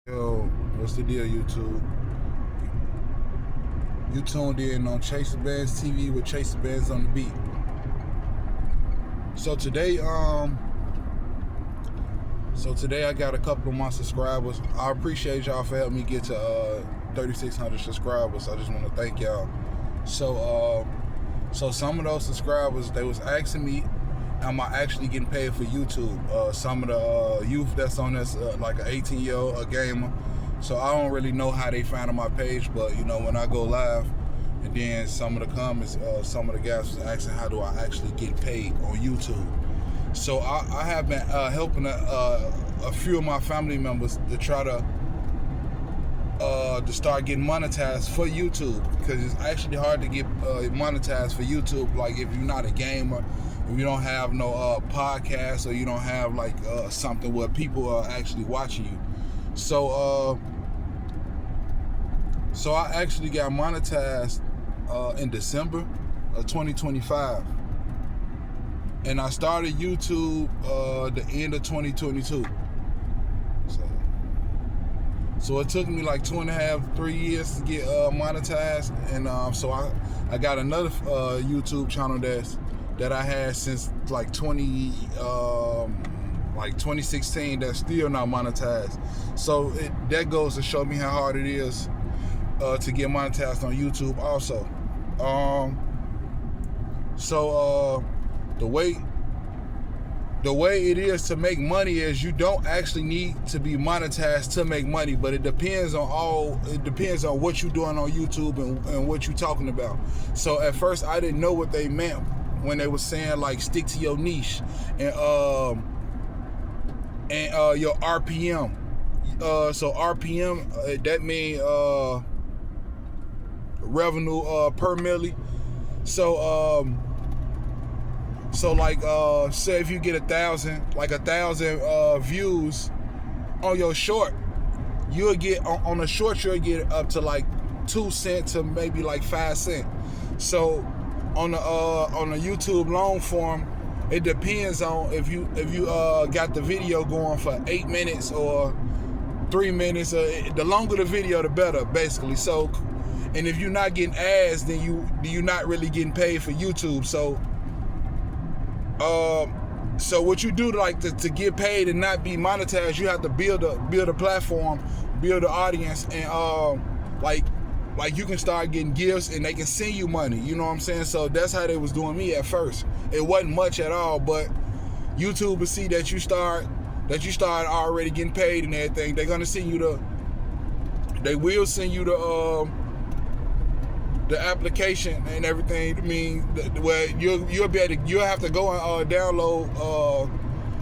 Yo, what's the deal, YouTube? You tuned in on Chasenbandztv with Chasenbands on the beat. So today I got a couple of my subscribers. I appreciate y'all for helping me get to 3,600 subscribers. I just want to thank y'all. So some of those subscribers, they was asking me, am I actually getting paid for YouTube? Some of the youth that's on this, like an 18-year-old, a gamer. So I don't really know how they found on my page, but you know, when I go live, and then some of the comments, some of the guys was asking, how do I actually get paid on YouTube? So I have been helping a few of my family members to try to start getting monetized for YouTube, because it's actually hard to get monetized for YouTube. Like if you're not a gamer, if you don't have no podcast, or you don't have like something where people are actually watching you. So I actually got monetized in December of 2025, and I started YouTube the end of 2022. So it took me like 2.5, 3 years to get monetized, and so I got another YouTube channel that I had since like 2016 that's still not monetized. So that goes to show me how hard it is to get monetized on YouTube also. The way it is to make money is you don't actually need to be monetized to make money, but it depends on what you're doing on YouTube and what you're talking about. So at first I didn't know what they meant when they were saying like stick to your niche and your RPM. So RPM, that means revenue per milli. So like say if you get 1,000 views on your short, you'll get on a short, you'll get up to like 2 cents to maybe like 5 cents. So on the YouTube long form, it depends on if you got the video going for 8 minutes or 3 minutes. The longer the video, the better, basically. So, and if you're not getting ads, then you're not really getting paid for YouTube. So what you do to get paid and not be monetized, you have to build a platform, build an audience, and like you can start getting gifts and they can send you money. You know what I'm saying? So that's how they was doing me at first. It wasn't much at all, but YouTube will see that you start already getting paid and everything. They're gonna send you they will send you the application and everything. I mean, where you'll have to go and download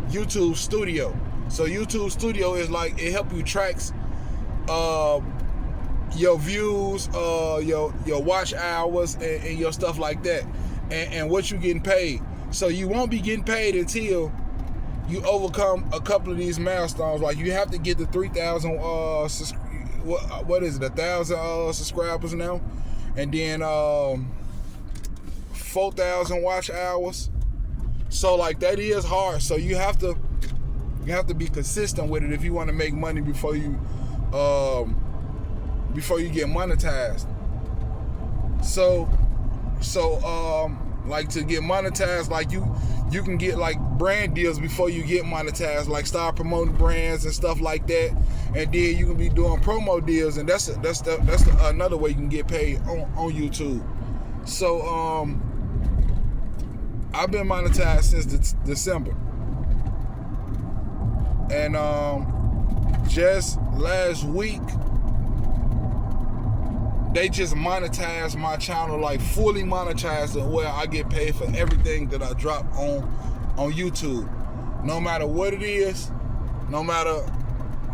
YouTube Studio. So YouTube Studio is like, it helps you tracks your views, your watch hours, and your stuff like that, and what you getting paid. So you won't be getting paid until you overcome a couple of these milestones. Like you have to get the 3,000 what is it, 1,000 subscribers now, and then 4,000 watch hours. So like that is hard. So you have to be consistent with it if you want to make money before you get monetized. So like to get monetized, like you can get like brand deals before you get monetized, like start promoting brands and stuff like that, and then you can be doing promo deals, and that's another way you can get paid on YouTube. So I've been monetized since December, and just last week they just monetized my channel, like fully monetized it, where I get paid for everything that I drop on YouTube. No matter what it is, no matter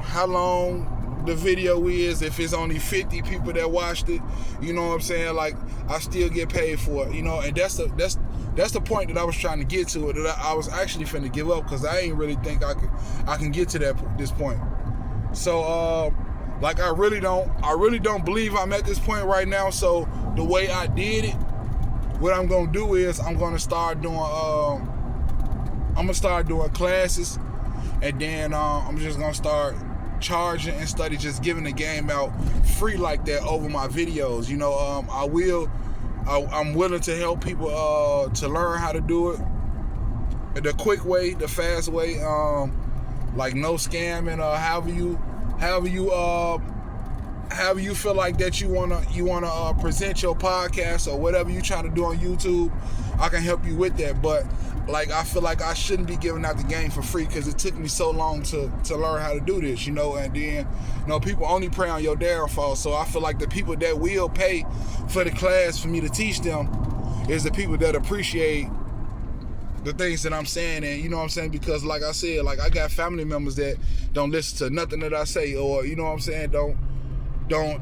how long the video is, if it's only 50 people that watched it, you know what I'm saying? Like I still get paid for it, you know. And that's the point that I was trying to get to. That I was actually finna give up, because I ain't really think I can get to this point. So like I really don't believe I'm at this point right now. So the way I did it, what I'm gonna do is I'm gonna start doing classes, and then I'm just gonna start charging and study just giving the game out free like that over my videos. You know, I'm willing to help people to learn how to do it the quick way, the fast way, like no scamming, however you feel like that you wanna present your podcast or whatever you trying to do on YouTube. I can help you with that, but like I feel like I shouldn't be giving out the game for free because it took me so long to learn how to do this, you know. And then, you know, people only prey on your downfall. So I feel like the people that will pay for the class for me to teach them is the people that appreciate the things that I'm saying. And you know what I'm saying, because like I said, like I got family members that don't listen to nothing that I say, or you know what I'm saying, don't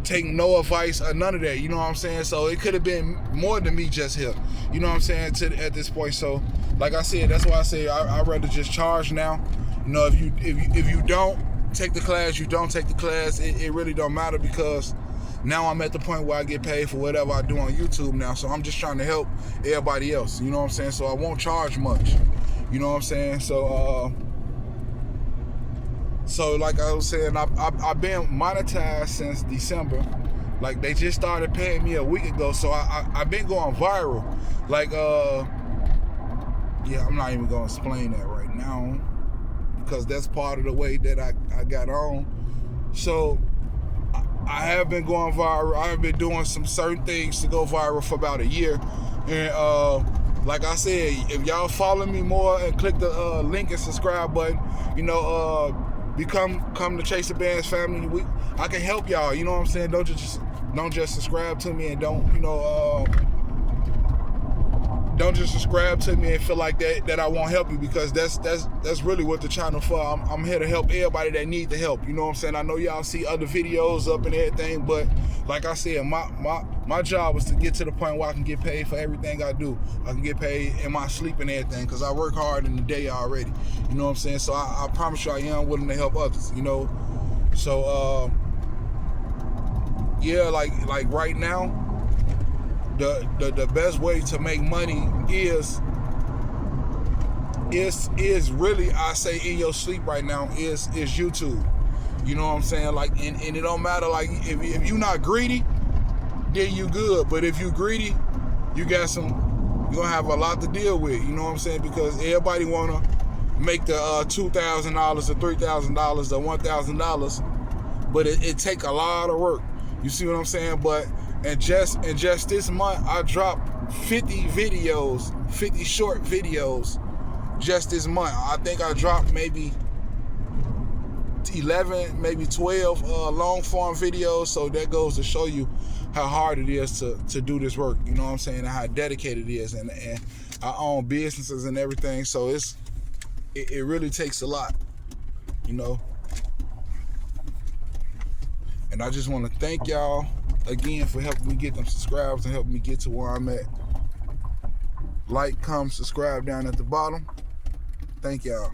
take no advice or none of that, you know what I'm saying. So it could have been more than me just here, you know what I'm saying, at this point. So like I said, that's why I say I'd rather just charge now. You know, if you don't take the class, you don't take the class. It really don't matter, because now I'm at the point where I get paid for whatever I do on YouTube now. So I'm just trying to help everybody else, you know what I'm saying. So I won't charge much, you know what I'm saying. So like I was saying, I've been monetized since December. Like they just started paying me a week ago, so I've been going viral. Like yeah, I'm not even gonna explain that right now because that's part of the way that I got on. So I have been going viral. I have been doing some certain things to go viral for about a year. And like I said, if y'all follow me more and click the link and subscribe button, you know, come to Chasenbandztv family. I can help y'all, you know what I'm saying. Don't just subscribe to me and don't just subscribe to me and feel like that I won't help you, because that's really what the channel for. I'm here to help everybody that need the help, you know what I'm saying. I know y'all see other videos up and everything, but like I said, my job is to get to the point where I can get paid for everything I do. I can get paid in my sleep and everything, because I work hard in the day already, you know what I'm saying. So I promise you I am willing to help others, you know. So yeah, like right now, the best way to make money is really, I say, in your sleep right now is YouTube. You know what I'm saying? Like, and it don't matter, like if you're not greedy, then you good. But if you greedy, you're gonna have a lot to deal with, you know what I'm saying? Because everybody wanna make the $2,000 or $3,000 or $1,000, but it take a lot of work. You see what I'm saying? But and just this month, I dropped 50 videos, 50 short videos just this month. I think I dropped maybe 11, maybe 12 long form videos. So that goes to show you how hard it is to do this work, you know what I'm saying, and how dedicated it is. And I own businesses and everything, so it really takes a lot, you know. And I just want to thank y'all again for helping me get them subscribers and helping me get to where I'm at. Like, comment, subscribe down at the bottom. Thank y'all.